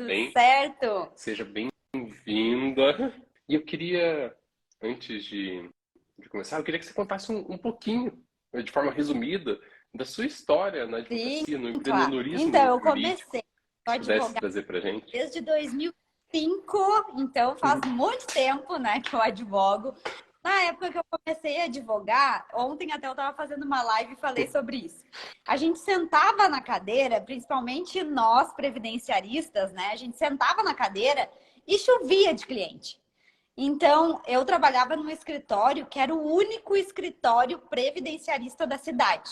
Tudo bem? certo? Seja bem-vinda. E eu queria, antes de começar, eu queria que você contasse um pouquinho, de forma resumida, da sua história na Sim, advocacia, no claro. empreendedorismo Então, eu jurídico, comecei que a você pudesse advogar trazer para a gente. desde 2005, então faz muito tempo, né, que eu advogo. Na época que eu comecei a advogar, ontem até eu estava fazendo uma live e falei sobre isso. A gente sentava na cadeira, principalmente nós previdenciaristas, né? A gente sentava na cadeira e chovia de cliente. Então, eu trabalhava num escritório que era o único escritório previdenciarista da cidade.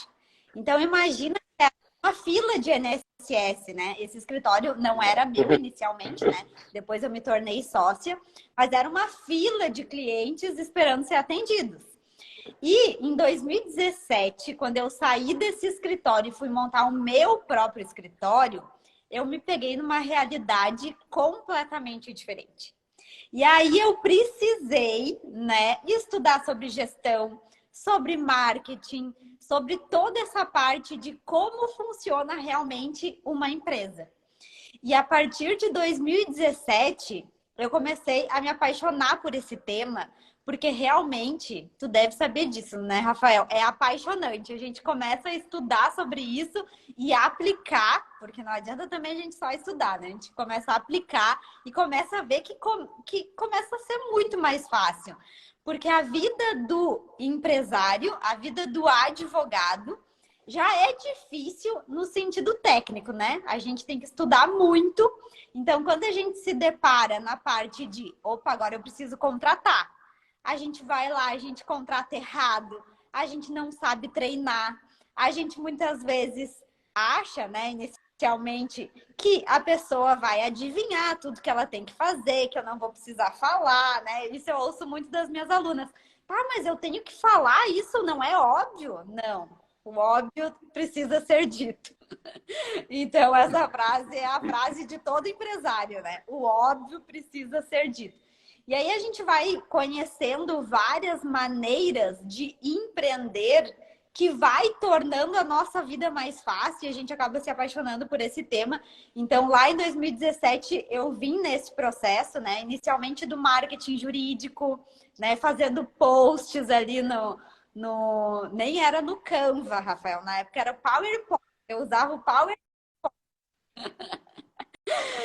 Então, imagina que era uma fila de INSS, né? Esse escritório não era meu inicialmente, né? Depois eu me tornei sócia, mas era uma fila de clientes esperando ser atendidos. E em 2017, quando eu saí desse escritório e fui montar o meu próprio escritório, eu me peguei numa realidade completamente diferente. E aí eu precisei, né, estudar sobre gestão, sobre marketing, sobre toda essa parte de como funciona realmente uma empresa. E a partir de 2017, eu comecei a me apaixonar por esse tema, porque realmente, tu deve saber disso, né, Rafael? É apaixonante. A gente começa a estudar sobre isso e aplicar, porque não adianta também a gente só estudar, né? A gente começa a aplicar e começa a ver que começa a ser muito mais fácil. Porque a vida do empresário, a vida do advogado, já é difícil no sentido técnico, né? A gente tem que estudar muito. Então, quando a gente se depara na parte de, opa, agora eu preciso contratar, a gente vai lá, a gente contrata errado, a gente não sabe treinar, a gente muitas vezes acha, né, inicialmente, que a pessoa vai adivinhar tudo que ela tem que fazer, que eu não vou precisar falar, né? Isso eu ouço muito das minhas alunas. Tá, mas eu tenho que falar isso, não é óbvio? Não. O óbvio precisa ser dito. Então, essa frase é a frase de todo empresário, né? O óbvio precisa ser dito. E aí a gente vai conhecendo várias maneiras de empreender que vai tornando a nossa vida mais fácil e a gente acaba se apaixonando por esse tema. Então, lá em 2017, eu vim nesse processo, né? Inicialmente do marketing jurídico, né? Fazendo posts ali nem era no Canva, Rafael. Na época era PowerPoint. Eu usava o PowerPoint.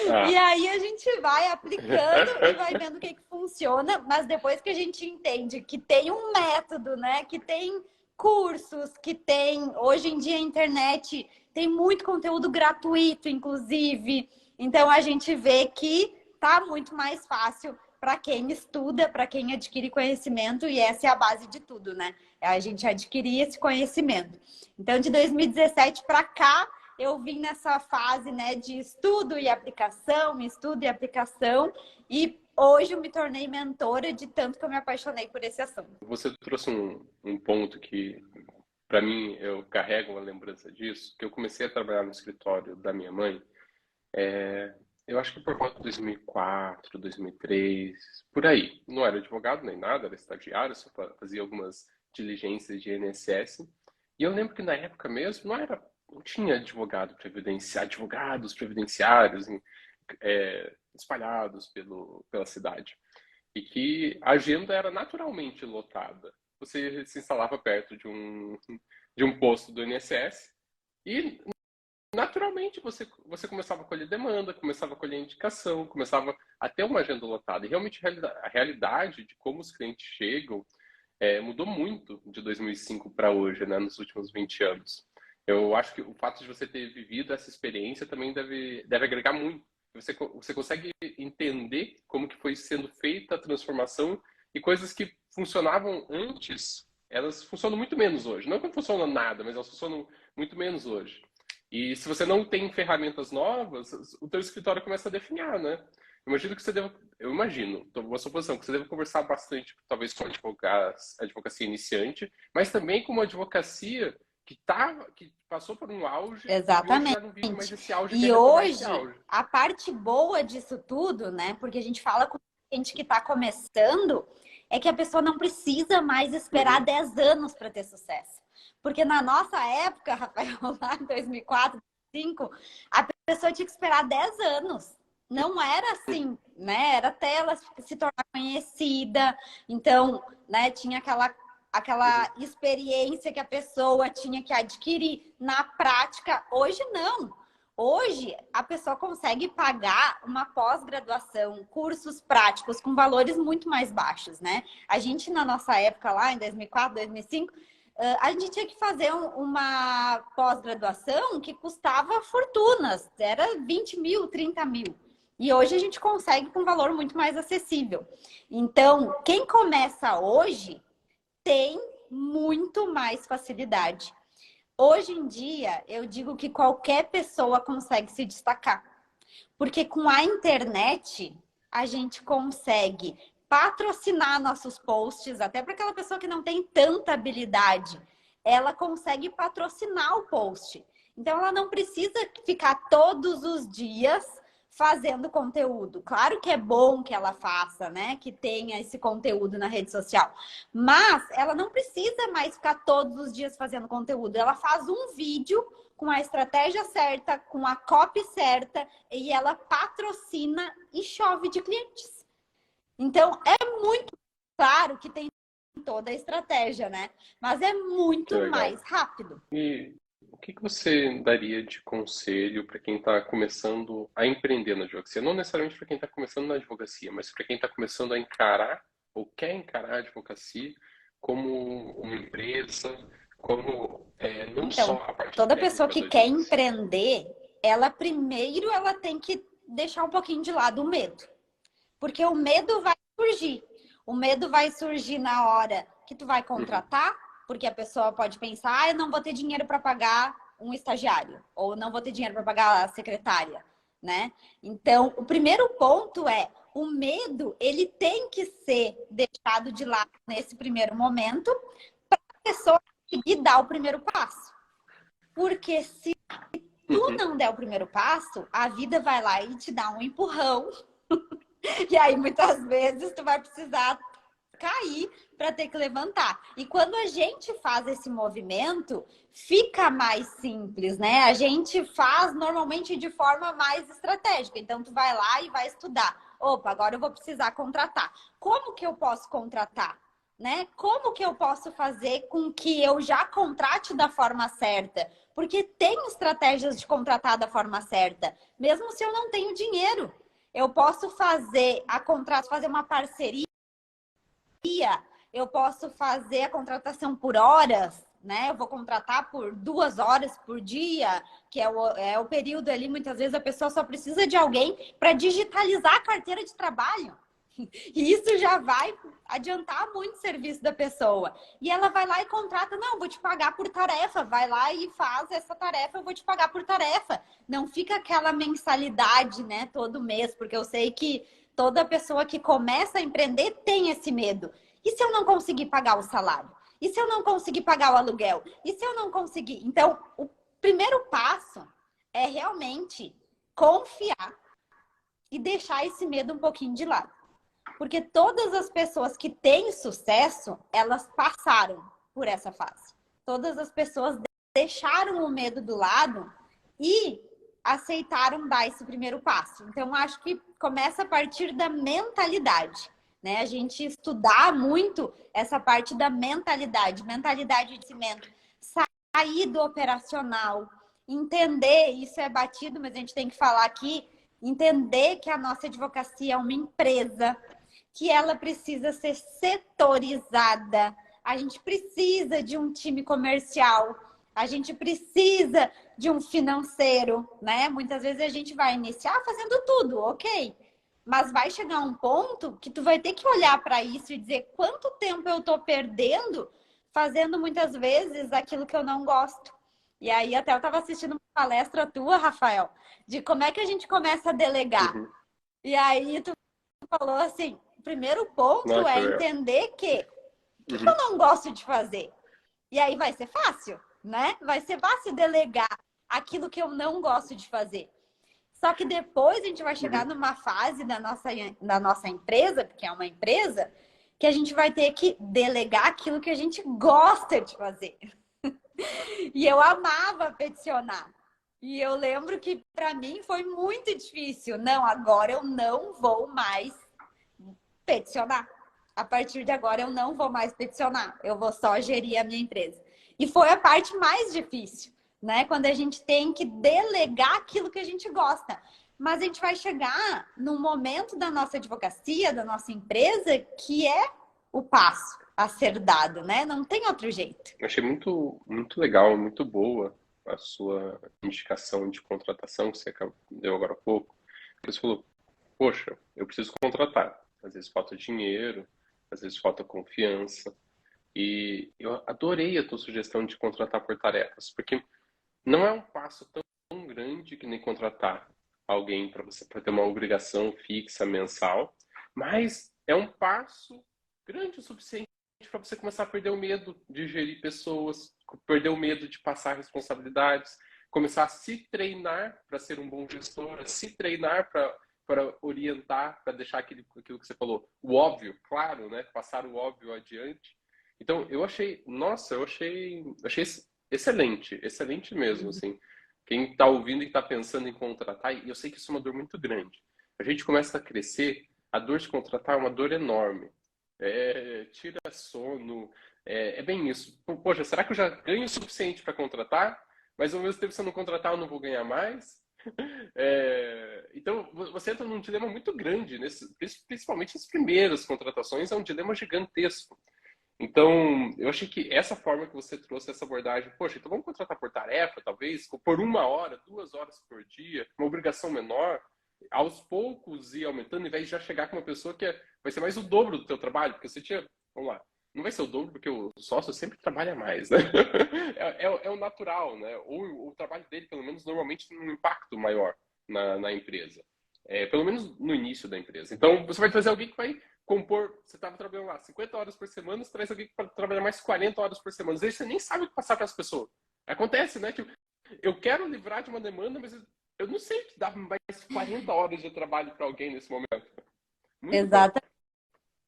E Ah. aí a gente vai aplicando e vai vendo o que funciona, mas depois que a gente entende que tem um método, né? Que tem cursos, que tem, hoje em dia a internet tem muito conteúdo gratuito, inclusive. Então a gente vê que tá muito mais fácil para quem estuda, para quem adquire conhecimento, e essa é a base de tudo, né? É a gente adquirir esse conhecimento. Então, de 2017 para cá, eu vim nessa fase, né, de estudo e aplicação, e hoje eu me tornei mentora de tanto que eu me apaixonei por esse assunto. Você trouxe um ponto que, para mim, eu carrego uma lembrança disso, que eu comecei a trabalhar no escritório da minha mãe, eu acho que por volta de 2004, 2003, por aí. Não era advogado nem nada, era estagiário, só fazia algumas diligências de INSS. E eu lembro que na época mesmo não tinha advogados previdenciários espalhados pela cidade. E que a agenda era naturalmente lotada. Você se instalava perto de um posto do INSS e naturalmente você começava a colher demanda, começava a colher indicação, começava a ter uma agenda lotada. E realmente a realidade de como os clientes chegam mudou muito de 2005 para hoje, né, nos últimos 20 anos. Eu acho que o fato de você ter vivido essa experiência também deve agregar muito. Você consegue entender como que foi sendo feita a transformação e coisas que funcionavam antes, elas funcionam muito menos hoje. Não que não funcionam nada, mas elas funcionam muito menos hoje. E se você não tem ferramentas novas, o teu escritório começa a definhar, né? Eu imagino, estou numa suposição, que você deve conversar bastante, talvez com advocacia iniciante, mas também com uma advocacia que passou por um auge e hoje Exatamente. já não vive mais esse auge, quer E retomar esse hoje, auge. a parte boa disso tudo, né? Porque a gente fala com gente que está começando, é que a pessoa não precisa mais esperar 10 anos para ter sucesso. Porque na nossa época, Rafael, lá em 2004, 2005, a pessoa tinha que esperar 10 anos. não era assim, né? Era até ela se tornar conhecida. Então, né, tinha aquela experiência que a pessoa tinha que adquirir na prática. Hoje não. Hoje a pessoa consegue pagar uma pós-graduação, cursos práticos com valores muito mais baixos, né? A gente na nossa época lá em 2004, 2005, a gente tinha que fazer uma pós-graduação que custava fortunas, era 20 mil, 30 mil. E hoje a gente consegue com um valor muito mais acessível. Então, quem começa hoje tem muito mais facilidade. Hoje em dia, eu digo que qualquer pessoa consegue se destacar. Porque com a internet, a gente consegue patrocinar nossos posts, até para aquela pessoa que não tem tanta habilidade, ela consegue patrocinar o post. Então, ela não precisa ficar todos os dias fazendo conteúdo. Claro que é bom que ela faça, né? Que tenha esse conteúdo na rede social. Mas ela não precisa mais ficar todos os dias fazendo conteúdo. Ela faz um vídeo com a estratégia certa, com a copy certa, e ela patrocina e chove de clientes. Então, é muito claro que tem toda a estratégia, né? Mas é muito mais rápido. E o que você daria de conselho para quem está começando a empreender na advocacia? Não necessariamente para quem está começando na advocacia, mas para quem está começando a encarar ou quer encarar a advocacia como uma empresa, como não só a parte toda pessoa que quer advocacia. empreender, ela primeiro ela tem que deixar um pouquinho de lado o medo. Porque o medo vai surgir. O medo vai surgir na hora que tu vai contratar, porque a pessoa pode pensar, eu não vou ter dinheiro para pagar um estagiário, ou não vou ter dinheiro para pagar a secretária, né? Então, o primeiro ponto é, o medo, ele tem que ser deixado de lado nesse primeiro momento, para a pessoa conseguir dar o primeiro passo. Porque se tu não der o primeiro passo, a vida vai lá e te dá um empurrão. E aí, muitas vezes, tu vai precisar cair para ter que levantar. E quando a gente faz esse movimento, fica mais simples, né? A gente faz normalmente de forma mais estratégica. Então, tu vai lá e vai estudar. Opa, agora eu vou precisar contratar. Como que eu posso contratar? Né? Como que eu posso fazer com que eu já contrate da forma certa? Porque tem estratégias de contratar da forma certa, mesmo se eu não tenho dinheiro. Eu posso fazer fazer uma parceria, eu posso fazer a contratação por horas, né? Eu vou contratar por 2 horas por dia, que é o período ali, muitas vezes a pessoa só precisa de alguém para digitalizar a carteira de trabalho. E isso já vai adiantar muito o serviço da pessoa. E ela vai lá e contrata, não, vou te pagar por tarefa. Vai lá e faz essa tarefa, eu vou te pagar por tarefa. Não fica aquela mensalidade, né, todo mês, porque eu sei que toda pessoa que começa a empreender tem esse medo. E se eu não conseguir pagar o salário? E se eu não conseguir pagar o aluguel? E se eu não conseguir? Então, o primeiro passo é realmente confiar e deixar esse medo um pouquinho de lado. Porque todas as pessoas que têm sucesso, elas passaram por essa fase. Todas as pessoas deixaram o medo do lado e aceitaram dar esse primeiro passo. Então, acho que começa a partir da mentalidade, né? A gente estudar muito essa parte da mentalidade de crescimento, sair do operacional, entender, isso é batido, mas a gente tem que falar aqui, entender que a nossa advocacia é uma empresa, que ela precisa ser setorizada. A gente precisa de um time comercial, a gente precisa de um financeiro, né? Muitas vezes a gente vai iniciar fazendo tudo, ok. Mas vai chegar um ponto que tu vai ter que olhar para isso e dizer quanto tempo eu tô perdendo fazendo muitas vezes aquilo que eu não gosto. E aí até eu estava assistindo uma palestra tua, Rafael, de como é que a gente começa a delegar. E aí tu falou assim, o primeiro ponto é entender que o que eu não gosto de fazer. E aí vai ser fácil, né? Vai ser fácil delegar aquilo que eu não gosto de fazer. Só que depois a gente vai chegar numa fase da nossa empresa, porque é uma empresa, que a gente vai ter que delegar aquilo que a gente gosta de fazer. E eu amava peticionar. E eu lembro que para mim foi muito difícil. Não, agora eu não vou mais peticionar. A partir de agora eu não vou mais peticionar. Eu vou só gerir a minha empresa. E foi a parte mais difícil, né? Quando a gente tem que delegar aquilo que a gente gosta. Mas a gente vai chegar num momento da nossa advocacia, da nossa empresa, que é o passo a ser dado, né? Não tem outro jeito. Eu achei muito legal, muito boa a sua indicação de contratação que você deu agora há pouco. Você falou, poxa, eu preciso contratar. Às vezes falta dinheiro, às vezes falta confiança. E eu adorei a tua sugestão de contratar por tarefas, porque não é um passo tão grande que nem contratar alguém para você ter uma obrigação fixa mensal, mas é um passo grande o suficiente para você começar a perder o medo de gerir pessoas, perder o medo de passar responsabilidades, começar a se treinar para ser um bom gestor, a se treinar para orientar, para deixar aquilo que você falou, o óbvio, claro, né? Passar o óbvio adiante. Então, eu achei excelente mesmo, assim. Quem está ouvindo e está pensando em contratar, e eu sei que isso é uma dor muito grande. A gente começa a crescer, a dor de contratar é uma dor enorme. Tira sono, é bem isso. Poxa, será que eu já ganho o suficiente para contratar? Mas ao mesmo tempo, se eu não contratar, eu não vou ganhar mais? Então, você entra num dilema muito grande, principalmente nas primeiras contratações, é um dilema gigantesco. Então, eu achei que essa forma que você trouxe essa abordagem, poxa, então vamos contratar por tarefa, talvez, por 1 hora, 2 horas por dia, uma obrigação menor, aos poucos ir aumentando, ao invés de já chegar com uma pessoa que vai ser mais o dobro do teu trabalho, porque você tinha, vamos lá, não vai ser o dobro porque o sócio sempre trabalha mais, né? É o natural, né? Ou o trabalho dele, pelo menos, normalmente tem um impacto maior na empresa. Pelo menos no início da empresa. Então, você vai trazer alguém que vai compor, você estava trabalhando lá 50 horas por semana, você traz alguém para trabalhar mais 40 horas por semana. Às vezes você nem sabe o que passar para as pessoas. Acontece, né? Que eu quero livrar de uma demanda, mas eu não sei que dá mais 40 horas de trabalho para alguém nesse momento. Muito bom.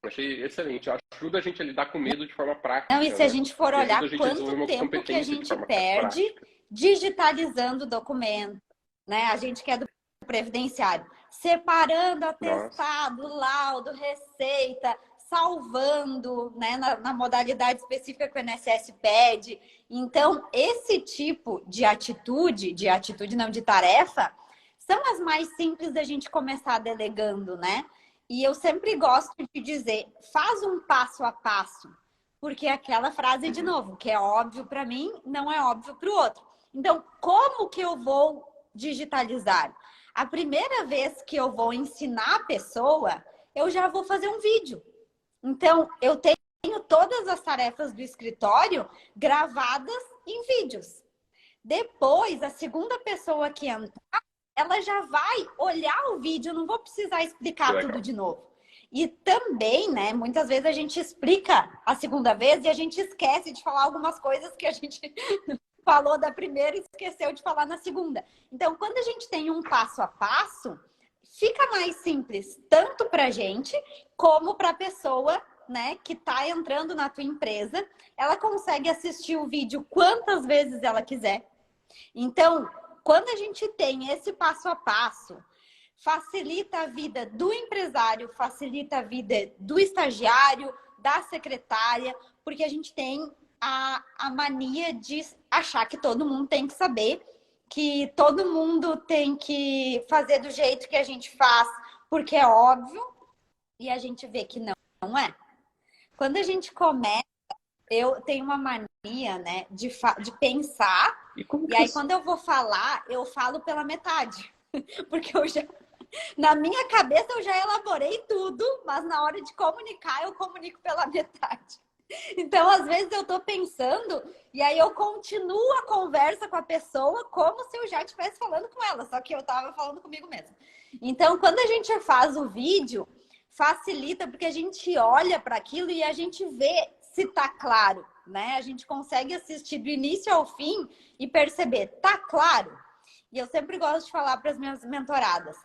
Achei excelente. Ajuda a gente a lidar com medo de forma prática. Não, e se a gente for olhar quanto tempo que a gente perde digitalizando o documento, né? A gente que é do previdenciário, separando atestado, laudo, receita, salvando, né, na modalidade específica que o INSS pede. Então, esse tipo de de tarefa, são as mais simples da gente começar delegando, né? E eu sempre gosto de dizer, faz um passo a passo, porque aquela frase, de novo, que é óbvio para mim, não é óbvio para o outro. Então, como que eu vou digitalizar? A primeira vez que eu vou ensinar a pessoa, eu já vou fazer um vídeo. Então, eu tenho todas as tarefas do escritório gravadas em vídeos. Depois, a segunda pessoa que entrar, ela já vai olhar o vídeo, eu não vou precisar explicar tudo de novo. E também, né, muitas vezes a gente explica a segunda vez e a gente esquece de falar algumas coisas que a gente falou da primeira e esqueceu de falar na segunda. Então, quando a gente tem um passo a passo, fica mais simples, tanto para a gente como para a pessoa, né, que está entrando na tua empresa. Ela consegue assistir o vídeo quantas vezes ela quiser. Então, quando a gente tem esse passo a passo, facilita a vida do empresário, facilita a vida do estagiário, da secretária, porque a gente tem a mania de achar que todo mundo tem que saber, que todo mundo tem que fazer do jeito que a gente faz, porque é óbvio, e a gente vê que não é. Quando a gente começa, eu tenho uma mania, né, de pensar, e aí quando eu vou falar, eu falo pela metade. Porque na minha cabeça eu já elaborei tudo, mas na hora de comunicar, eu comunico pela metade. Então, às vezes eu tô pensando, e aí eu continuo a conversa com a pessoa como se eu já estivesse falando com ela, só que eu tava falando comigo mesma. Então, quando a gente faz o vídeo, facilita, porque a gente olha para aquilo e a gente vê se tá claro, né? A gente consegue assistir do início ao fim e perceber, tá claro? E eu sempre gosto de falar para as minhas mentoradas,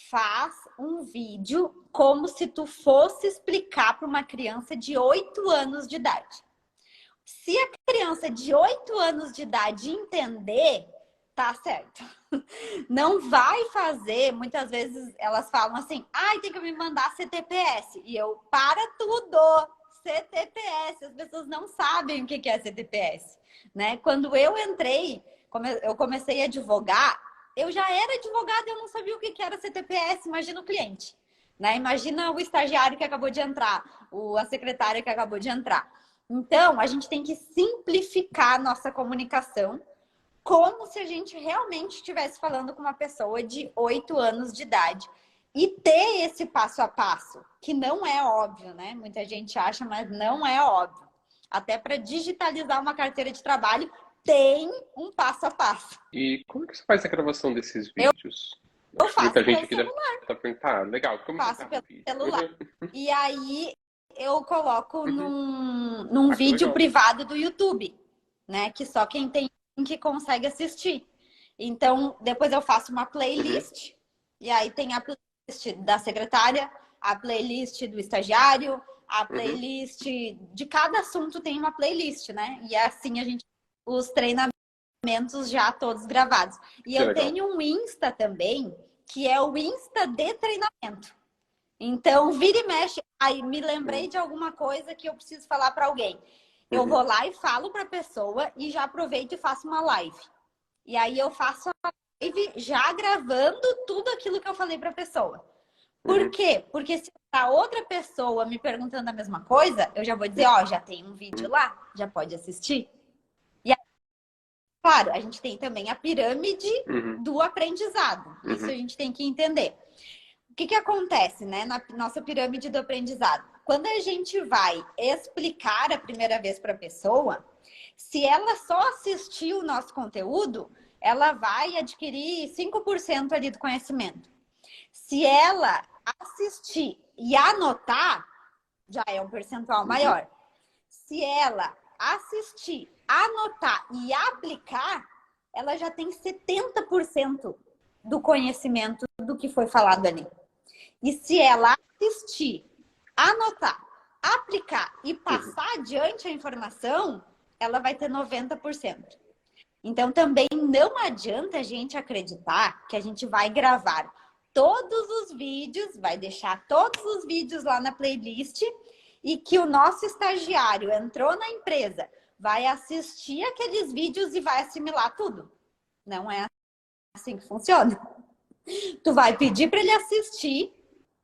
faz um vídeo como se tu fosse explicar para uma criança de 8 anos de idade. Se a criança de 8 anos de idade entender, Tá certo. Não vai fazer, muitas vezes elas falam assim, ai, tem que me mandar CTPS. E eu, para tudo! CTPS, as pessoas não sabem o que é CTPS, né? Quando eu entrei, eu comecei a advogar, eu já era advogada e eu não sabia o que era CTPS, imagina o cliente, né? Imagina o estagiário que acabou de entrar, a secretária que acabou de entrar. Então, a gente tem que simplificar a nossa comunicação, como se a gente realmente estivesse falando com uma pessoa de 8 anos de idade. E ter esse passo a passo, que não é óbvio, né? Muita gente acha, mas não é óbvio. Até para digitalizar uma carteira de trabalho, tem um passo a passo. E como que você faz a gravação desses vídeos? Eu Acho que muita faço gente pelo aqui deve celular. estar perguntando, legal, como você Faço grava o pelo vídeo? celular. E aí eu coloco num Ah, que vídeo legal. privado do YouTube, né? Que só quem tem que consegue assistir. Então, depois eu faço uma playlist, e aí tem a playlist da secretária, a playlist do estagiário, a playlist de cada assunto tem uma playlist, né? E assim a gente os treinamentos já todos gravados. E Que eu legal. tenho um Insta também, que é o Insta de treinamento. Então, vira e mexe, aí me lembrei de alguma coisa que eu preciso falar para alguém. Eu vou lá e falo para a pessoa e já aproveito e faço uma live. E aí eu faço a live já gravando tudo aquilo que eu falei para a pessoa. Por quê? Porque se a outra pessoa me perguntando a mesma coisa, eu já vou dizer, ó, já tem um vídeo lá, já pode assistir. E aí, claro, a gente tem também a pirâmide do aprendizado. Isso a gente tem que entender. O que acontece, né, na nossa pirâmide do aprendizado? Quando a gente vai explicar a primeira vez para a pessoa, se ela só assistir o nosso conteúdo, ela vai adquirir 5% ali do conhecimento. Se ela assistir e anotar, já é um percentual maior. Se ela assistir, anotar e aplicar, ela já tem 70% do conhecimento do que foi falado ali. E se ela assistir, anotar, aplicar e passar adiante a informação, ela vai ter 90%. Então, também não adianta a gente acreditar que a gente vai gravar todos os vídeos, vai deixar todos os vídeos lá na playlist e que o nosso estagiário entrou na empresa, vai assistir aqueles vídeos e vai assimilar tudo. Não é assim que funciona. Tu vai pedir para ele assistir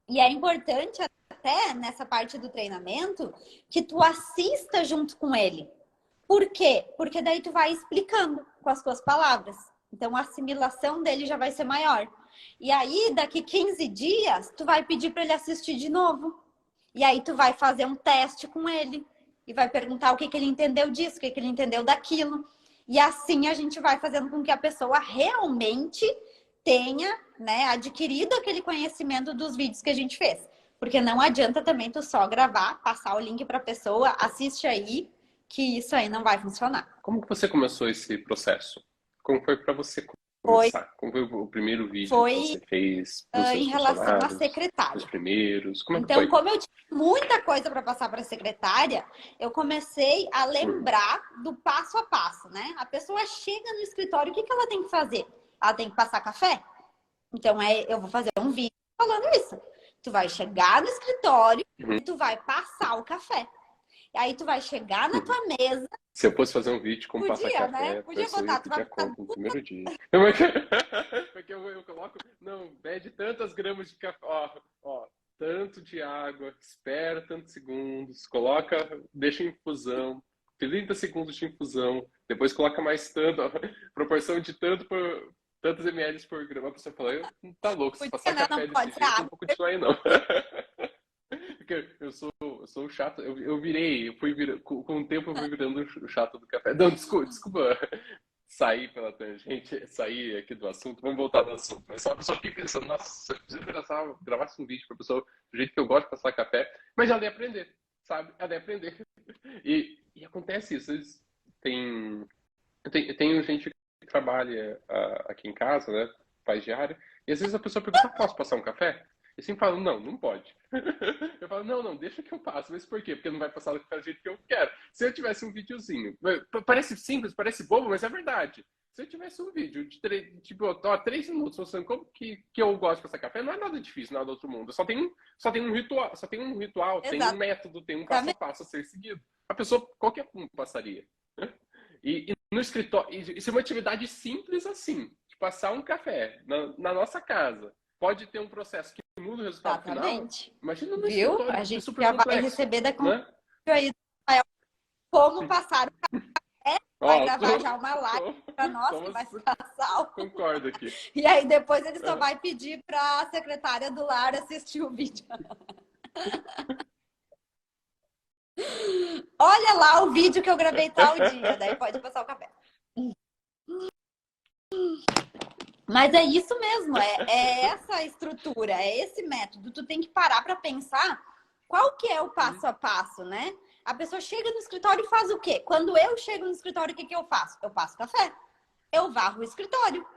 e é importante até nessa parte do treinamento que tu assista junto com ele. Por quê? Porque daí tu vai explicando com as tuas palavras. Então a assimilação dele já vai ser maior. E aí, daqui 15 dias, tu vai pedir para ele assistir de novo. E aí tu vai fazer um teste com ele. E vai perguntar o que ele entendeu disso, o que ele entendeu daquilo. E assim a gente vai fazendo com que a pessoa realmente tenha, né, adquirido aquele conhecimento dos vídeos que a gente fez. Porque não adianta também tu só gravar, passar o link para a pessoa, assiste aí, que isso aí não vai funcionar. Como que você começou esse processo? Como foi para você Foi, começar? Como foi o primeiro vídeo foi que você fez dos seus em relação à funcionários? Os secretária. primeiros? Como é que Então, foi? como eu tinha muita coisa para passar para a secretária, eu comecei a lembrar do passo a passo, né? A pessoa chega no escritório, o que ela tem que fazer? Ela tem que passar café? Então, eu vou fazer um vídeo falando isso. Tu vai chegar no escritório e tu vai passar o café. E aí tu vai chegar na tua mesa. Se eu fosse fazer um vídeo com passa Podia, né? café, Podia pessoa ia botar, tu vai pedir a botar conta no primeiro dia. Porque eu coloco, não, mede tantas gramas de café, ó, tanto de água, espera tantos segundos, coloca, deixa em infusão, 30 segundos de infusão, depois coloca mais tanto, ó, proporção de tanto por tantos ml por grama. A pessoa fala, tá louco, se passar podia, né? café Não desse pode ser jeito, não água. vou continuar aí não. Porque eu sou chato, eu fui virando, com o tempo eu fui virando o chato do café. Não, desculpa sair pela tangente, sair aqui do assunto, vamos voltar do assunto. Mas só a pessoa fica pensando, nossa, se eu gravasse um vídeo pra pessoa do jeito que eu gosto de passar café, mas ela ia aprender, sabe? Ela ia aprender. E acontece isso, eu tenho gente que trabalha aqui em casa, né, faz diária, e às vezes a pessoa pergunta, posso passar um café? Eu sempre falo, não, não pode. Eu falo, não, deixa que eu passo. Mas por quê? Porque não vai passar do jeito que eu quero. Se eu tivesse um videozinho, parece simples, parece bobo, mas é verdade. Se eu tivesse um vídeo de tipo, ó, 3 minutos mostrando como que eu gosto de passar café, não é nada difícil, nada do outro mundo. Só tem um ritual, tem um Exatamente. método, tem um passo a passo a ser seguido. A pessoa, qualquer um passaria. Né? E no escritório, isso é uma atividade simples assim, de passar um café na nossa casa. Pode ter um processo que muda o resultado final. Imagina no Viu? A escritório, é gente super já vai complexo. receber daqui um Né? aí como passar o café, vai Ó, gravar já uma live para nós, que vai passar. Concordo aqui. E aí depois ele só vai pedir para a secretária do lar assistir o vídeo. Olha lá o vídeo que eu gravei tal dia, daí pode passar o café. Mas é isso mesmo, é essa estrutura, é esse método. Tu tem que parar para pensar qual que é o passo a passo, né? A pessoa chega no escritório e faz o quê? Quando eu chego no escritório, o que eu faço? Eu passo café, eu varro o escritório,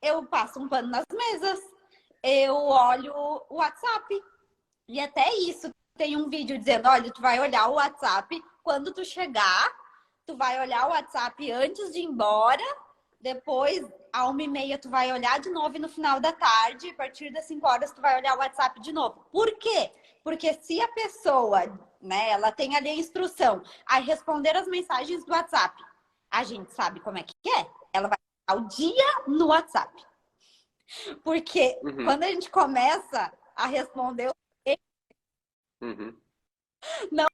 eu passo um pano nas mesas, eu olho o WhatsApp. E até isso, tem um vídeo dizendo, olha, tu vai olhar o WhatsApp quando tu chegar, tu vai olhar o WhatsApp antes de ir embora, depois, à 1h30, tu vai olhar de novo e no final da tarde, a partir das 5 horas, tu vai olhar o WhatsApp de novo. Por quê? Porque se a pessoa, né, ela tem ali a instrução a responder as mensagens do WhatsApp, a gente sabe como é que é. Ela vai passar o dia no WhatsApp. Porque quando a gente começa a responder, não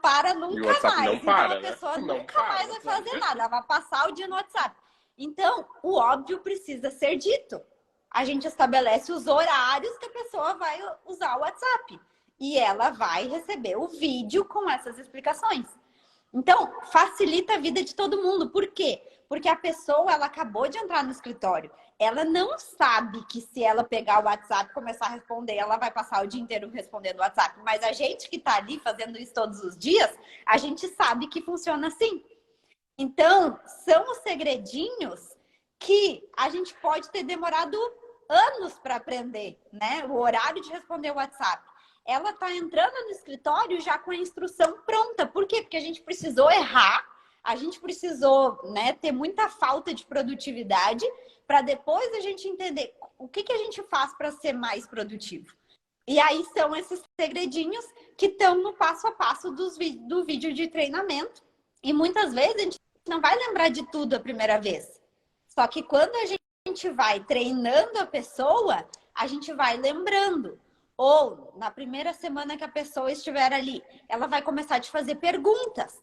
para nunca mais. Não para, então a pessoa né? nunca mais vai fazer nada. Ela vai passar o dia no WhatsApp. Então, o óbvio precisa ser dito. A gente estabelece os horários que a pessoa vai usar o WhatsApp. E ela vai receber o vídeo com essas explicações. Então, facilita a vida de todo mundo. Por quê? Porque a pessoa, ela acabou de entrar no escritório. Ela não sabe que se ela pegar o WhatsApp e começar a responder, ela vai passar o dia inteiro respondendo o WhatsApp. Mas a gente que está ali fazendo isso todos os dias, a gente sabe que funciona assim. Então, são os segredinhos que a gente pode ter demorado anos para aprender, né? O horário de responder o WhatsApp. Ela está entrando no escritório já com a instrução pronta. Por quê? Porque a gente precisou errar, a gente precisou, né, ter muita falta de produtividade para depois a gente entender o que a gente faz para ser mais produtivo. E aí são esses segredinhos que estão no passo a passo do vídeo de treinamento. E muitas vezes a gente não vai lembrar de tudo a primeira vez. Só que quando a gente vai treinando a pessoa, a gente vai lembrando. Ou na primeira semana que a pessoa estiver ali, ela vai começar a te fazer perguntas.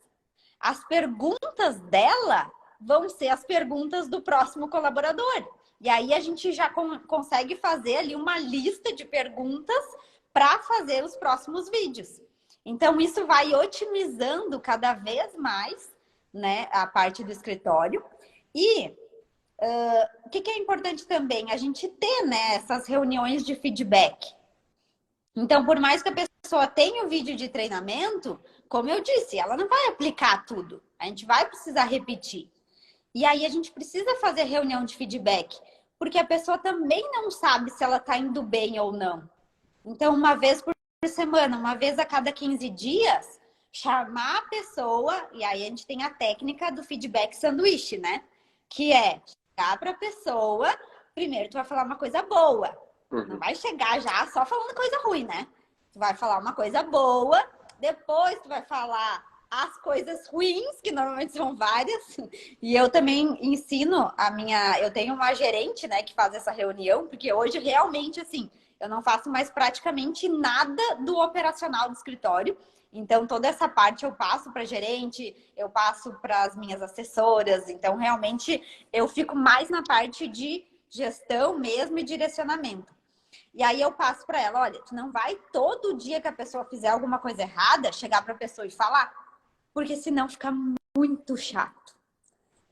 As perguntas dela vão ser as perguntas do próximo colaborador. E aí a gente já consegue fazer ali uma lista de perguntas para fazer os próximos vídeos. Então, isso vai otimizando cada vez mais, né, a parte do escritório. E o que é importante também? A gente ter, né, essas reuniões de feedback. Então, por mais que a pessoa tenha o vídeo de treinamento, como eu disse, ela não vai aplicar tudo. A gente vai precisar repetir. E aí a gente precisa fazer reunião de feedback, porque a pessoa também não sabe se ela está indo bem ou não. Então, uma vez por semana, uma vez a cada 15 dias, chamar a pessoa, e aí a gente tem a técnica do feedback sanduíche, né? Que é chegar para a pessoa, primeiro tu vai falar uma coisa boa. Não vai chegar já só falando coisa ruim, né? Tu vai falar uma coisa boa, depois tu vai falar as coisas ruins, que normalmente são várias. E eu também ensino eu tenho uma gerente, né, que faz essa reunião, porque hoje realmente, assim, eu não faço mais praticamente nada do operacional do escritório. Então, toda essa parte eu passo para a gerente, eu passo para as minhas assessoras. Então, realmente, eu fico mais na parte de gestão mesmo e direcionamento. E aí eu passo para ela, olha, tu não vai todo dia que a pessoa fizer alguma coisa errada, chegar para a pessoa e falar, porque senão fica muito chato.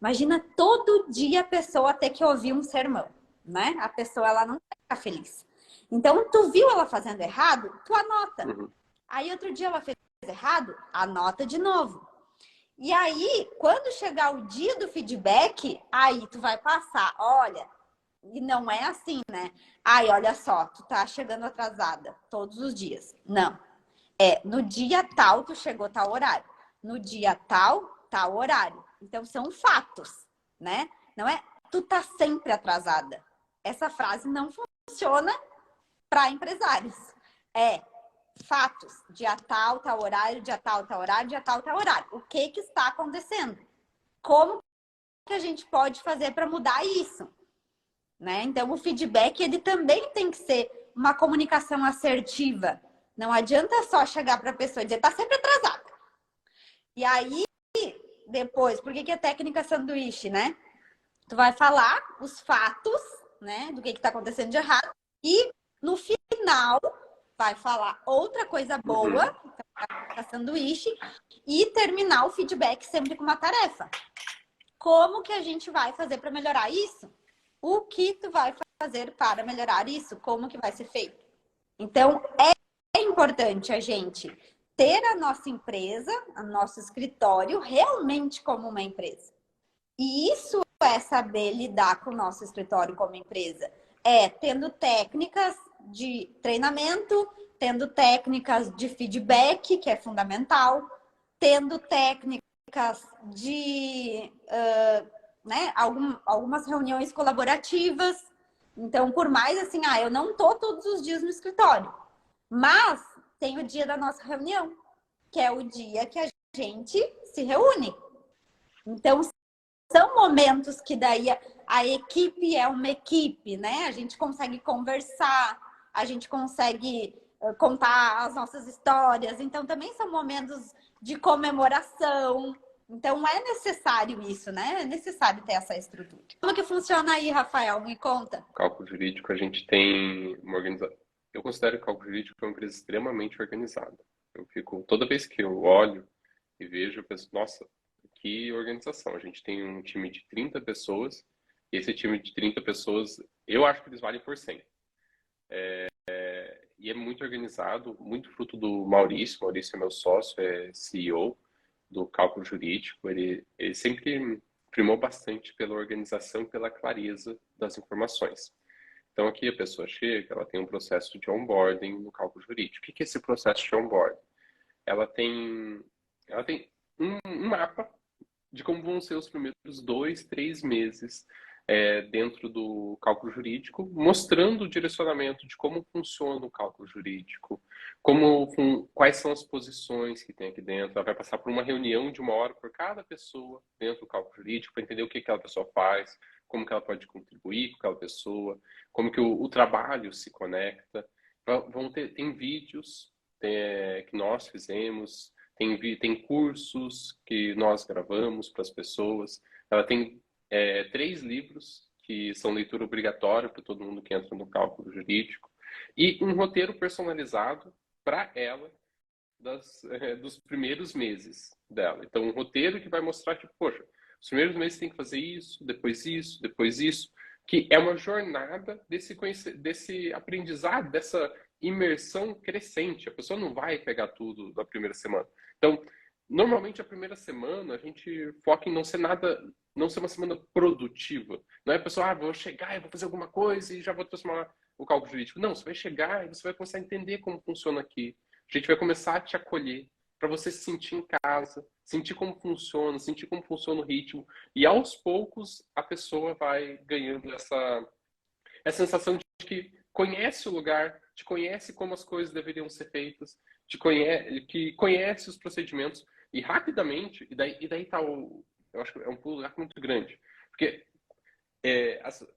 Imagina todo dia a pessoa ter que ouvir um sermão, né? A pessoa, ela não vai ficar feliz. Então, tu viu ela fazendo errado, tu anota. Aí outro dia ela fez errado, anota de novo. E aí, quando chegar o dia do feedback, aí tu vai passar, olha, e não é assim, né? Ai, olha só, tu tá chegando atrasada todos os dias. Não. No dia tal, tu chegou tal horário. No dia tal, tal horário. Então, são fatos, né? Não é tu tá sempre atrasada. Essa frase não funciona para empresários. É fatos, dia tal, tal horário, dia tal, tal horário, dia tal, tal horário. O que está acontecendo? Como que a gente pode fazer para mudar isso? Né? Então, o feedback, ele também tem que ser uma comunicação assertiva. Não adianta só chegar para a pessoa e dizer, tá sempre atrasada. E aí, depois, por que é técnica sanduíche, né? Tu vai falar os fatos, né, do que está acontecendo de errado, e no final vai falar outra coisa boa, a sanduíche, e terminar o feedback sempre com uma tarefa. Como que a gente vai fazer para melhorar isso? O que tu vai fazer para melhorar isso? Como que vai ser feito? Então, é importante a gente ter a nossa empresa, o nosso escritório, realmente como uma empresa. E isso é saber lidar com o nosso escritório como empresa. É tendo técnicas de treinamento, tendo técnicas de feedback, que é fundamental, tendo técnicas de né, algumas reuniões colaborativas. Então, por mais assim, eu não estou todos os dias no escritório, mas tem o dia da nossa reunião, que é o dia que a gente se reúne. Então, são momentos que daí a equipe é uma equipe, né? A gente consegue conversar, a gente consegue contar as nossas histórias. Então, também são momentos de comemoração. Então, é necessário isso, né? É necessário ter essa estrutura. Como que funciona aí, Rafael? Me conta. Cálculo jurídico, a gente tem uma organização. Eu considero que o cálculo jurídico uma empresa extremamente organizada. Eu fico, toda vez que eu olho e vejo, eu penso, nossa, que organização. A gente tem um time de 30 pessoas, e esse time de 30 pessoas, eu acho que eles valem por 100. E é muito organizado, muito fruto do Maurício. Maurício é meu sócio, é CEO do cálculo jurídico. Ele sempre primou bastante pela organização e pela clareza das informações. Então, aqui a pessoa chega, ela tem um processo de onboarding no cálculo jurídico. O que é esse processo de onboarding? Ela tem um mapa de como vão ser os primeiros 2, 3 meses dentro do cálculo jurídico, mostrando o direcionamento de como funciona o cálculo jurídico, quais são as posições que tem aqui dentro. Ela vai passar por uma reunião de 1 hora por cada pessoa dentro do cálculo jurídico para entender o que aquela pessoa faz, como que ela pode contribuir com aquela pessoa, como que o trabalho se conecta. Tem vídeos que nós fizemos, tem cursos que nós gravamos para as pessoas. Ela tem 3 livros que são leitura obrigatória para todo mundo que entra no cálculo jurídico e um roteiro personalizado para ela dos primeiros meses dela. Então, um roteiro que vai mostrar, tipo, poxa, os primeiros meses tem que fazer isso, depois isso, que é uma jornada desse aprendizado, dessa imersão crescente. A pessoa não vai pegar tudo da primeira semana. Então, normalmente a primeira semana a gente foca em não ser uma semana produtiva. Não é a pessoa, vou chegar e vou fazer alguma coisa e já vou transformar o cálculo jurídico. Não, você vai chegar e você vai começar a entender como funciona aqui. A gente vai começar a te acolher para você se sentir em casa, sentir como funciona o ritmo. E aos poucos a pessoa vai ganhando essa sensação de que conhece o lugar, te conhece como as coisas deveriam ser feitas, que conhece os procedimentos e rapidamente, e daí tá eu acho que é um pulo muito grande, porque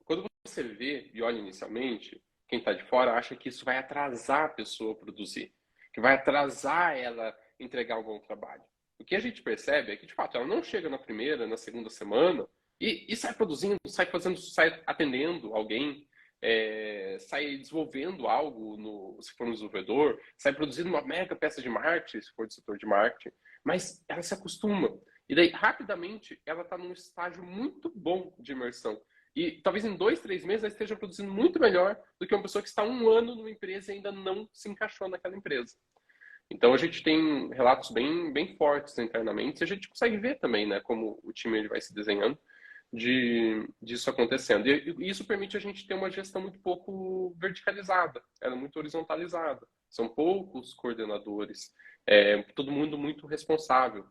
quando você vê e olha inicialmente, quem está de fora acha que isso vai atrasar a pessoa a produzir, que vai atrasar ela entregar um bom trabalho. O que a gente percebe é que, de fato, ela não chega na primeira, na segunda semana e sai produzindo, sai atendendo alguém, sai desenvolvendo algo, se for um desenvolvedor, sai produzindo uma mega peça de marketing, se for do setor de marketing, mas ela se acostuma. E daí, rapidamente, ela está num estágio muito bom de imersão. E talvez em 2, 3 meses ela esteja produzindo muito melhor do que uma pessoa que está 1 ano numa empresa e ainda não se encaixou naquela empresa. Então a gente tem relatos bem, bem fortes internamente e a gente consegue ver também, né, como o time ele vai se desenhando disso acontecendo. E isso permite a gente ter uma gestão muito pouco verticalizada, ela é muito horizontalizada. São poucos coordenadores, todo mundo muito responsável.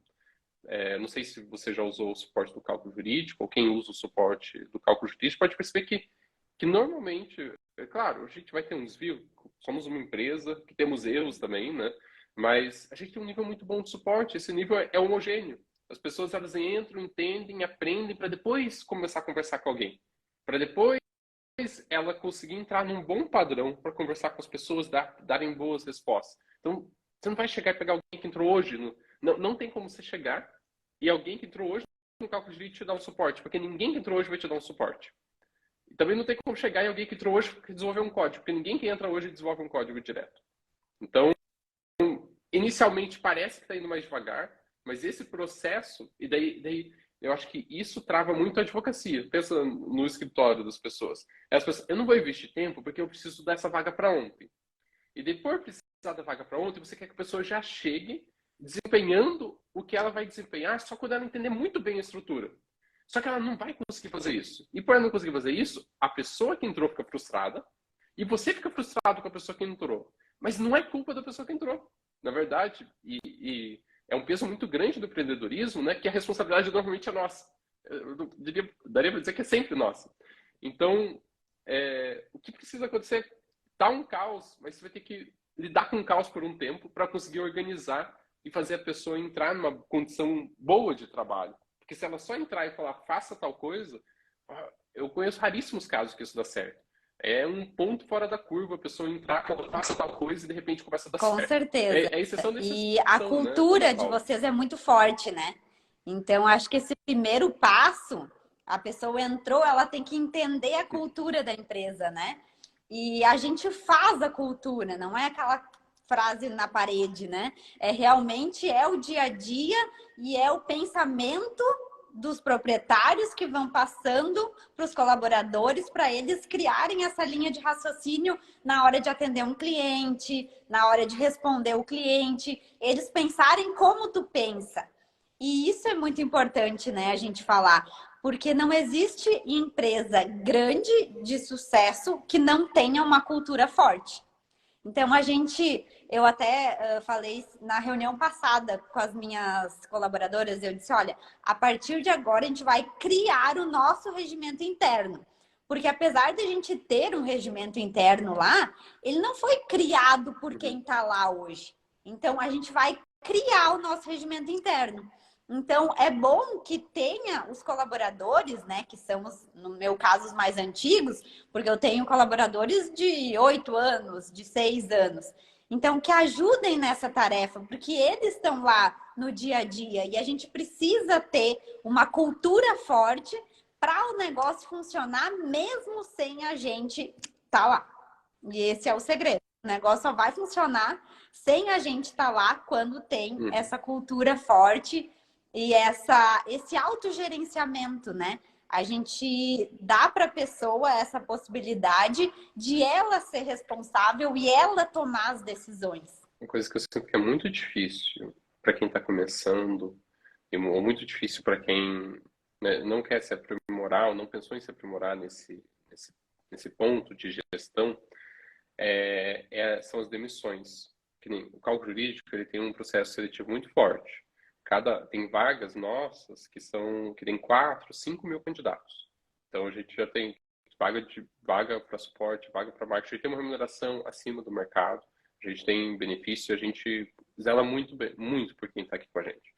não sei se você já usou o suporte do cálculo jurídico, ou quem usa o suporte do cálculo jurídico pode perceber que normalmente, é claro, a gente vai ter um desvio, somos uma empresa que temos erros também, né? Mas a gente tem um nível muito bom de suporte, esse nível é homogêneo. As pessoas, elas entram, entendem, aprendem, para depois começar a conversar com alguém. Para depois ela conseguir entrar num bom padrão para conversar com as pessoas, darem boas respostas. Então, você não vai chegar e pegar alguém que entrou hoje. Não tem como você chegar e alguém que entrou hoje no cálculo jurídico te dar um suporte, porque ninguém que entrou hoje vai te dar um suporte. E também não tem como chegar em alguém que entrou hoje que desenvolveu um código, porque ninguém que entra hoje desenvolve um código direto. Então, inicialmente parece que está indo mais devagar, mas esse processo, e daí eu acho que isso trava muito a advocacia. Pensa no escritório das pessoas. As pessoas, eu não vou investir tempo porque eu preciso dessa vaga para ontem. E depois precisar da vaga para ontem, você quer que a pessoa já chegue desempenhando o que ela vai desempenhar, só quando ela entender muito bem a estrutura. Só que ela não vai conseguir fazer isso. E por ela não conseguir fazer isso, a pessoa que entrou fica frustrada e você fica frustrado com a pessoa que entrou. Mas não é culpa da pessoa que entrou. Na verdade, e é um peso muito grande do empreendedorismo, né, que a responsabilidade normalmente é nossa. Daria para dizer que é sempre nossa. Então, o que precisa acontecer? Tá um caos, mas você vai ter que lidar com o caos por um tempo para conseguir organizar e fazer a pessoa entrar numa condição boa de trabalho. Porque se ela só entrar e falar, faça tal coisa, eu conheço raríssimos casos que isso dá certo. É um ponto fora da curva, a pessoa entrar, faça tal coisa e de repente começa a dar Com certo. certeza. É exceção da exceção, E a né, Ana cultura de Paula? vocês é muito forte, né? Então, acho que esse primeiro passo, a pessoa entrou, ela tem que entender a cultura da empresa, né? E a gente faz a cultura, não é aquela frase na parede, né? Realmente o dia a dia e é o pensamento dos proprietários que vão passando para os colaboradores para eles criarem essa linha de raciocínio na hora de atender um cliente, na hora de responder o cliente, eles pensarem como tu pensa. E isso é muito importante, né, a gente falar, porque não existe empresa grande de sucesso que não tenha uma cultura forte. Então, eu até falei na reunião passada com as minhas colaboradoras, eu disse, olha, a partir de agora a gente vai criar o nosso regimento interno. Porque apesar de a gente ter um regimento interno lá, ele não foi criado por quem está lá hoje. Então, a gente vai criar o nosso regimento interno. Então, é bom que tenha os colaboradores, né, que são, no meu caso, os mais antigos, porque eu tenho colaboradores de 8 anos, de 6 anos. Então, que ajudem nessa tarefa, porque eles estão lá no dia a dia e a gente precisa ter uma cultura forte para o negócio funcionar mesmo sem a gente estar lá. E esse é o segredo. O negócio só vai funcionar sem a gente estar lá quando tem essa cultura forte e esse autogerenciamento, né? A gente dá para a pessoa essa possibilidade de ela ser responsável e ela tomar as decisões. Uma coisa que eu sinto que é muito difícil para quem está começando, ou muito difícil para quem, né, não quer se aprimorar ou não pensou em se aprimorar nesse ponto de gestão, são as demissões. Que nem, o cálculo jurídico ele tem um processo seletivo muito forte. Tem vagas nossas que tem 4, 5 mil candidatos. Então a gente já tem vaga para suporte, vaga para marketing, a gente tem uma remuneração acima do mercado, a gente tem benefício, a gente zela muito por quem está aqui com a gente.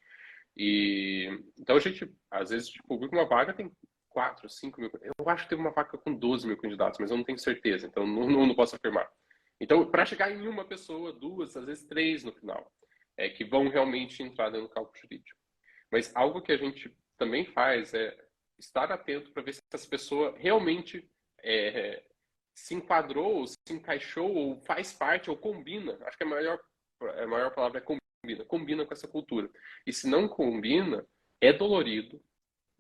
Então a gente, às vezes, publica uma vaga, tem 4, 5 mil. Eu acho que teve uma vaga com 12 mil candidatos, mas eu não tenho certeza, então não posso afirmar. Então, para chegar em uma pessoa, 2, às vezes 3 no final, que vão realmente entrar dentro do cálculo jurídico. Mas algo que a gente também faz é estar atento para ver se essa pessoa realmente se enquadrou, ou se encaixou, ou faz parte, ou combina. Acho que a maior palavra é combina. Combina com essa cultura. E se não combina, é dolorido.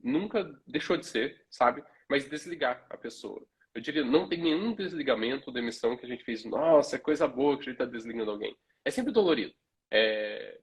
Nunca deixou de ser, sabe? Mas desligar a pessoa. Eu diria, não tem nenhum desligamento ou demissão que a gente fez, nossa, é coisa boa que a gente está desligando alguém. É sempre dolorido.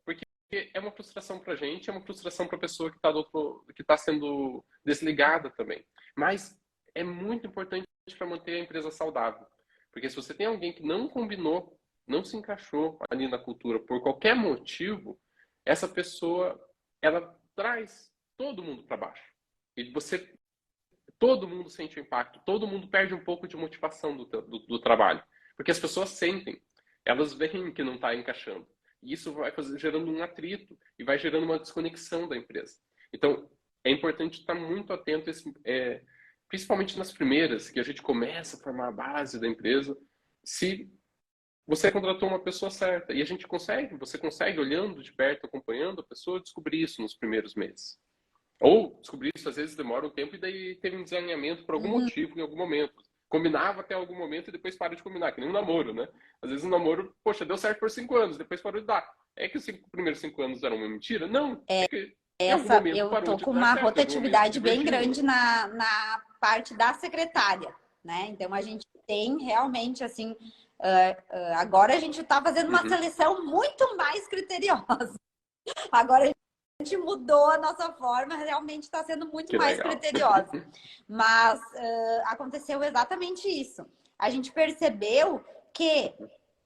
Porque é uma frustração para a gente, é uma frustração para a pessoa que está sendo desligada também. Mas é muito importante para manter a empresa saudável. Porque se você tem alguém que não combinou, não se encaixou ali na cultura por qualquer motivo, essa pessoa, ela traz todo mundo para baixo. E todo mundo sente o impacto, todo mundo perde um pouco de motivação do trabalho. Porque as pessoas sentem, elas veem que não está encaixando. E isso vai gerando um atrito e vai gerando uma desconexão da empresa. Então, é importante estar muito atento, principalmente nas primeiras, que a gente começa a formar a base da empresa, se você contratou uma pessoa certa. E você consegue, olhando de perto, acompanhando a pessoa, descobrir isso nos primeiros meses. Ou descobrir isso, às vezes, demora um tempo e daí teve um desalinhamento por algum motivo, em algum momento. Combinava até algum momento e depois para de combinar, que nem um namoro, né? Às vezes um namoro, poxa, deu certo por 5 anos, depois parou de dar. É que os primeiros 5 anos eram uma mentira? Não. É que em algum momento Eu parou tô de com dar uma certo, em algum momento rotatividade bem divergiu. grande na parte da secretária, né? Então a gente tem realmente assim, agora a gente está fazendo uma seleção muito mais criteriosa. Agora a gente mudou a nossa forma, realmente está sendo muito Que mais legal. criteriosa. Mas aconteceu exatamente isso. A gente percebeu que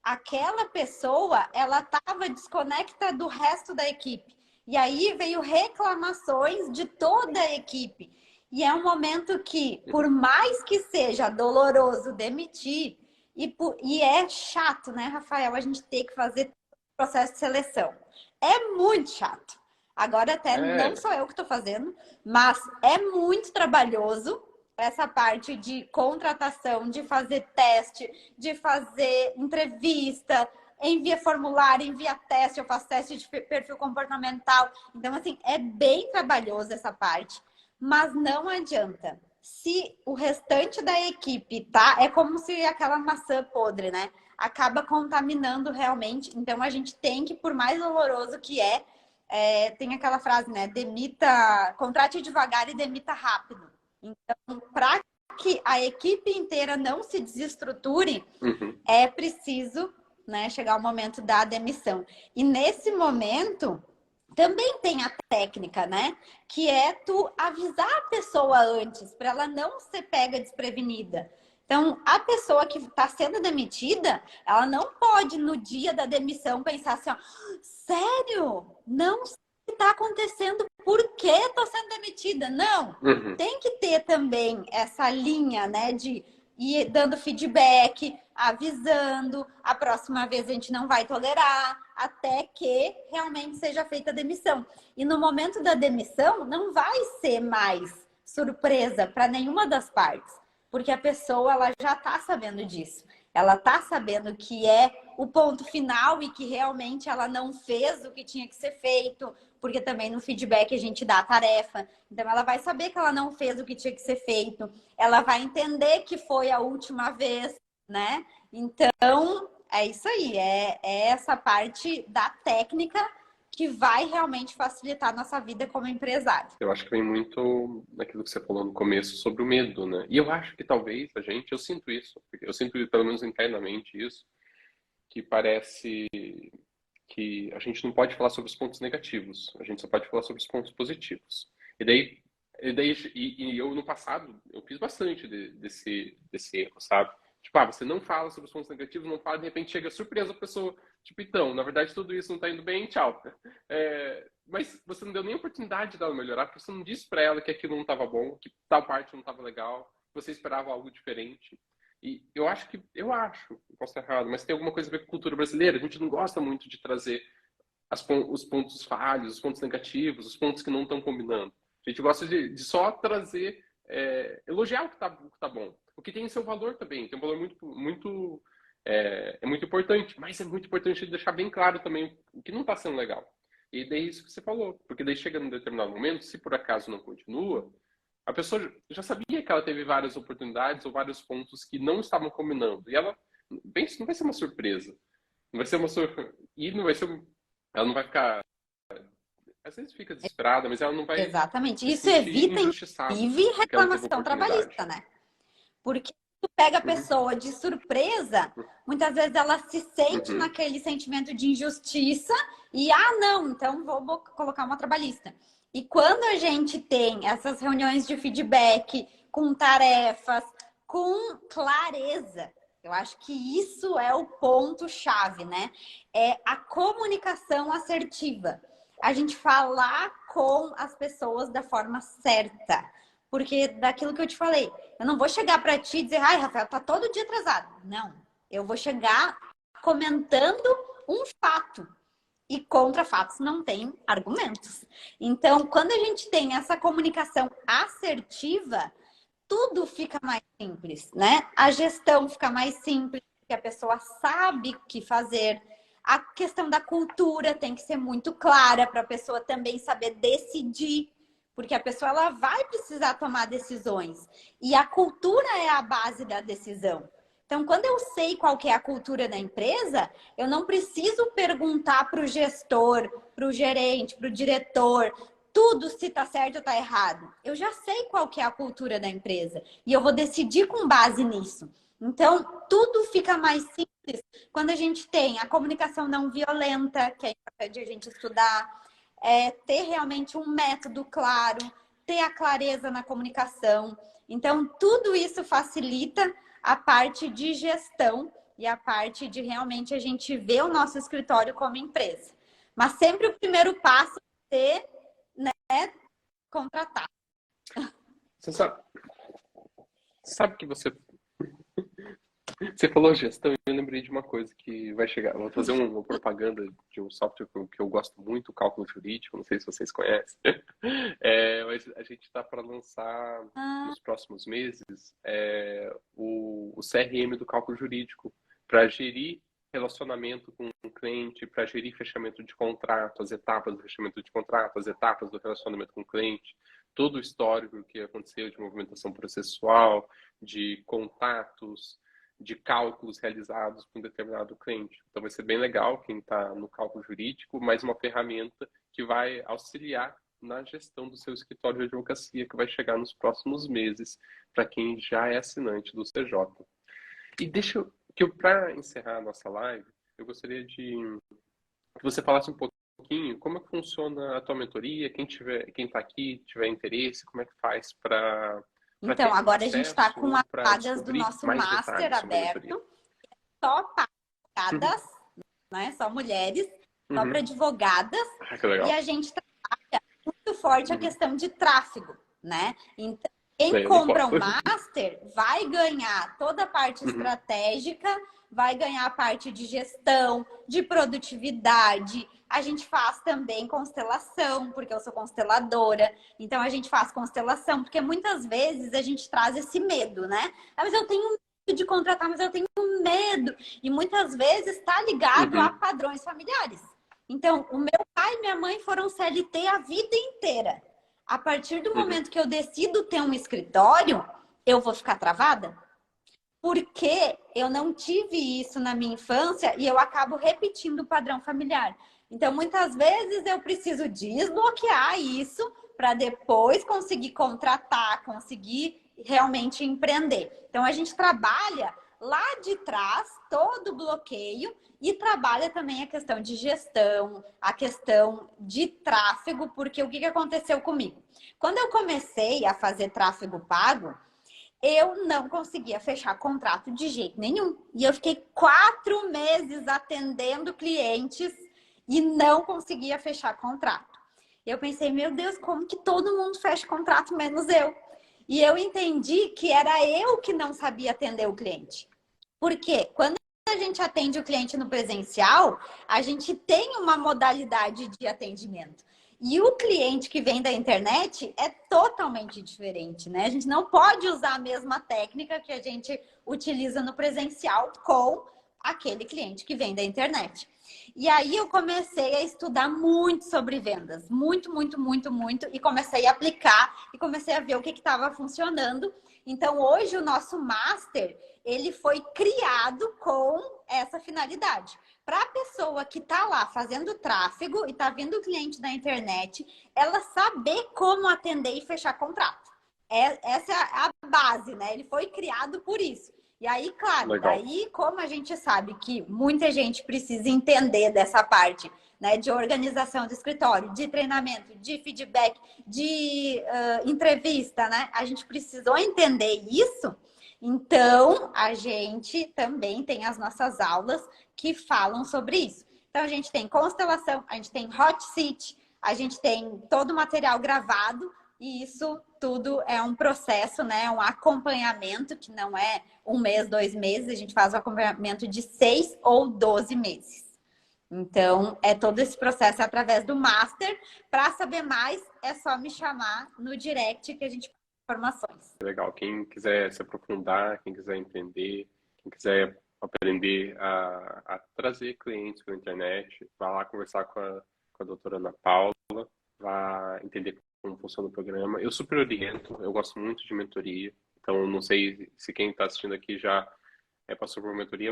aquela pessoa, ela estava desconecta do resto da equipe. E aí veio reclamações de toda a equipe. E é um momento que, por mais que seja doloroso demitir, e é chato, né, Rafael, a gente ter que fazer o processo de seleção. É muito chato. Agora até não sou eu que estou fazendo, mas é muito trabalhoso essa parte de contratação, de fazer teste, de fazer entrevista, envia formulário, envia teste, eu faço teste de perfil comportamental. Então, assim, é bem trabalhoso essa parte, mas não adianta. Se o restante da equipe tá, é como se aquela maçã podre, né? Acaba contaminando realmente. Então, a gente tem que, por mais doloroso que tem aquela frase, né? Contrate devagar e demita rápido. Então, para que a equipe inteira não se desestruture, é preciso, né, chegar o momento da demissão. E nesse momento, também tem a técnica, né? Que é tu avisar a pessoa antes, para ela não ser pega desprevenida. Então, a pessoa que está sendo demitida, ela não pode, no dia da demissão, pensar assim, ó, sério? Não sei o que está acontecendo, por que estou sendo demitida? Não, tem que ter também essa linha, né, de ir dando feedback, avisando, a próxima vez a gente não vai tolerar, até que realmente seja feita a demissão. E no momento da demissão, não vai ser mais surpresa para nenhuma das partes, porque a pessoa ela já está sabendo disso. Ela está sabendo que é o ponto final e que realmente ela não fez o que tinha que ser feito, porque também no feedback a gente dá a tarefa. Então, ela vai saber que ela não fez o que tinha que ser feito. Ela vai entender que foi a última vez, né? Então, é isso aí. É essa parte da técnica que vai realmente facilitar a nossa vida como empresário. Eu acho que vem muito naquilo que você falou no começo sobre o medo, né? E eu acho que talvez eu sinto isso, eu sinto pelo menos internamente isso, que parece que a gente não pode falar sobre os pontos negativos, a gente só pode falar sobre os pontos positivos. E eu no passado, eu fiz bastante desse erro, sabe? Tipo, você não fala sobre os pontos negativos, não fala, de repente chega surpresa a pessoa, tipo, então, na verdade tudo isso não tá indo bem, tchau. Mas você não deu nem oportunidade dela melhorar, porque você não disse para ela que aquilo não estava bom, que tal parte não estava legal, que você esperava algo diferente. E eu acho, posso estar errado, mas tem alguma coisa a ver com a cultura brasileira. A gente não gosta muito de trazer os pontos falhos, os pontos negativos, os pontos que não estão combinando. A gente gosta de só trazer, elogiar o que tá bom. O que tem seu valor também, tem um valor é muito importante, mas é muito importante deixar bem claro também o que não está sendo legal. E daí isso que você falou, porque daí chega num determinado momento, se por acaso não continua, a pessoa já sabia que ela teve várias oportunidades ou vários pontos que não estavam combinando. E ela, bem, isso não vai ser uma surpresa. Não vai ser uma surpresa. E não vai ser. Ela não vai ficar. Às vezes fica desesperada, mas ela não vai. Exatamente. Se Isso sentir evita, injustiçada inclusive, porque ela teve reclamação oportunidade. trabalhista, né? Porque tu pega a pessoa de surpresa, muitas vezes ela se sente naquele sentimento de injustiça e, não, então vou colocar uma trabalhista. E quando a gente tem essas reuniões de feedback com tarefas, com clareza, eu acho que isso é o ponto-chave, né? É a comunicação assertiva. a gente falar com as pessoas da forma certa. Porque daquilo que eu te falei, eu não vou chegar para ti e dizer, ai, Rafael, tá todo dia atrasado. Não, eu vou chegar comentando um fato. E contra fatos não tem argumentos. Então, quando a gente tem essa comunicação assertiva, tudo fica mais simples, né? A gestão fica mais simples, porque a pessoa sabe o que fazer. A questão da cultura tem que ser muito clara para a pessoa também saber decidir, porque a pessoa ela vai precisar tomar decisões. E a cultura é a base da decisão. Então, quando eu sei qual que é a cultura da empresa, eu não preciso perguntar para o gestor, para o gerente, para o diretor, tudo se está certo ou está errado. Eu já sei qual que é a cultura da empresa e eu vou decidir com base nisso. Então, tudo fica mais simples quando a gente tem a comunicação não violenta, que é importante a gente estudar, ter realmente um método claro, ter a clareza na comunicação. Então, tudo isso facilita a parte de gestão e a parte de realmente a gente ver o nosso escritório como empresa. Mas sempre o primeiro passo é contratar. Você sabe que você falou gestão e eu lembrei de uma coisa que vai chegar. Vou fazer uma propaganda de um software que eu gosto muito, o Cálculo Jurídico. Não sei se vocês conhecem. Mas a gente está para lançar nos próximos meses o CRM do Cálculo Jurídico para gerir relacionamento com o cliente, para gerir fechamento de contrato, as etapas do fechamento de contrato, as etapas do relacionamento com o cliente, todo o histórico que aconteceu de movimentação processual, de contatos, de cálculos realizados por um determinado cliente. Então vai ser bem legal quem está no cálculo jurídico, mais uma ferramenta que vai auxiliar na gestão do seu escritório de advocacia, que vai chegar nos próximos meses, para quem já é assinante do CJ. E para encerrar a nossa live, eu gostaria de que você falasse um pouquinho como é que funciona a tua mentoria, quem está aqui, tiver interesse, como é que faz para então, agora a gente está com as vagas do nosso Master aberto, só pagadas, né? Só mulheres, só para advogadas. E a gente trabalha muito forte a questão de tráfego, né? Então, quem compra o Master vai ganhar toda a parte estratégica, vai ganhar a parte de gestão, de produtividade. A gente faz também constelação, porque eu sou consteladora. Então, a gente faz constelação, porque muitas vezes a gente traz esse medo, né? Ah, mas eu tenho medo de contratar, mas eu tenho medo. E muitas vezes está ligado a padrões familiares. Então, o meu pai e minha mãe foram CLT a vida inteira. A partir do momento que eu decido ter um escritório, eu vou ficar travada? Porque eu não tive isso na minha infância e eu acabo repetindo o padrão familiar. Então, muitas vezes eu preciso desbloquear isso para depois conseguir contratar, conseguir realmente empreender. Então, a gente trabalha lá de trás todo o bloqueio e trabalha também a questão de gestão, a questão de tráfego, porque o que aconteceu comigo? Quando eu comecei a fazer tráfego pago, eu não conseguia fechar contrato de jeito nenhum. E eu fiquei 4 meses atendendo clientes e não conseguia fechar contrato. Eu pensei, meu Deus, como que todo mundo fecha contrato menos eu? E eu entendi que era eu que não sabia atender o cliente. Porque quando a gente atende o cliente no presencial, a gente tem uma modalidade de atendimento. E o cliente que vem da internet é totalmente diferente, né? A gente não pode usar a mesma técnica que a gente utiliza no presencial com aquele cliente que vem da internet. E aí eu comecei a estudar muito sobre vendas, muito, e comecei a aplicar e comecei a ver o que estava funcionando. Então, hoje o nosso Master, ele foi criado com essa finalidade. Para a pessoa que está lá fazendo tráfego e está vendo o cliente da internet, ela saber como atender e fechar contrato. Essa é a base, né? Ele foi criado por isso. E aí, claro, daí como a gente sabe que muita gente precisa entender dessa parte, né, de organização do escritório, de treinamento, de feedback, de entrevista, né? A gente precisou entender isso. Então, a gente também tem as nossas aulas que falam sobre isso. Então, a gente tem constelação, a gente tem hot seat, a gente tem todo o material gravado e isso tudo é um processo, né? Um acompanhamento que não é 1 mês, 2 meses, a gente faz um acompanhamento de 6 ou 12 meses. Então, é todo esse processo através do Master. Para saber mais, é só me chamar no direct que a gente passa informações. Legal. Quem quiser se aprofundar, quem quiser entender, quem quiser aprender a trazer clientes pela internet, vá lá conversar com a doutora Ana Paula, vá entender como funciona o programa. Eu super oriento, eu gosto muito de mentoria, então não sei se quem está assistindo aqui já passou por mentoria,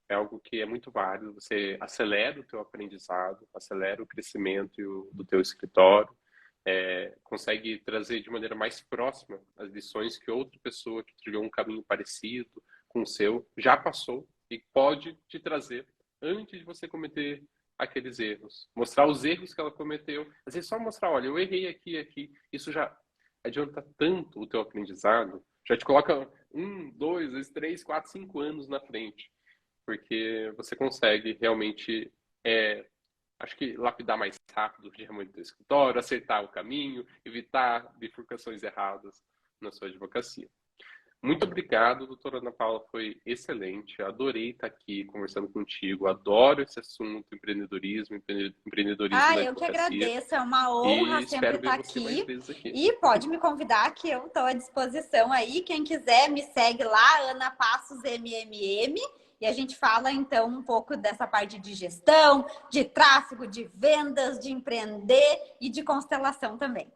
é algo que é muito válido, você acelera o teu aprendizado, acelera o crescimento do teu escritório, consegue trazer de maneira mais próxima as lições que outra pessoa que trilhou um caminho parecido com o seu já passou e pode te trazer antes de você cometer aqueles erros. Mostrar os erros que ela cometeu. Às vezes só mostrar, olha, eu errei aqui e aqui. Isso já adianta tanto o teu aprendizado, já te coloca 1, 2, 3, 4, 5 anos na frente. Porque você consegue realmente, acho que lapidar mais rápido o tamanho do escritório, acertar o caminho, evitar bifurcações erradas na sua advocacia. Muito obrigado, doutora Ana Paula, foi excelente. Adorei estar aqui conversando contigo. Adoro esse assunto, empreendedorismo na Eu que advocacia. agradeço, é uma honra E sempre espero ver estar você mais aqui. vezes aqui. E pode me convidar que eu estou à disposição aí. Quem quiser, me segue lá, Ana Passos MMM. E a gente fala, então, um pouco dessa parte de gestão, de tráfego, de vendas, de empreender e de constelação também.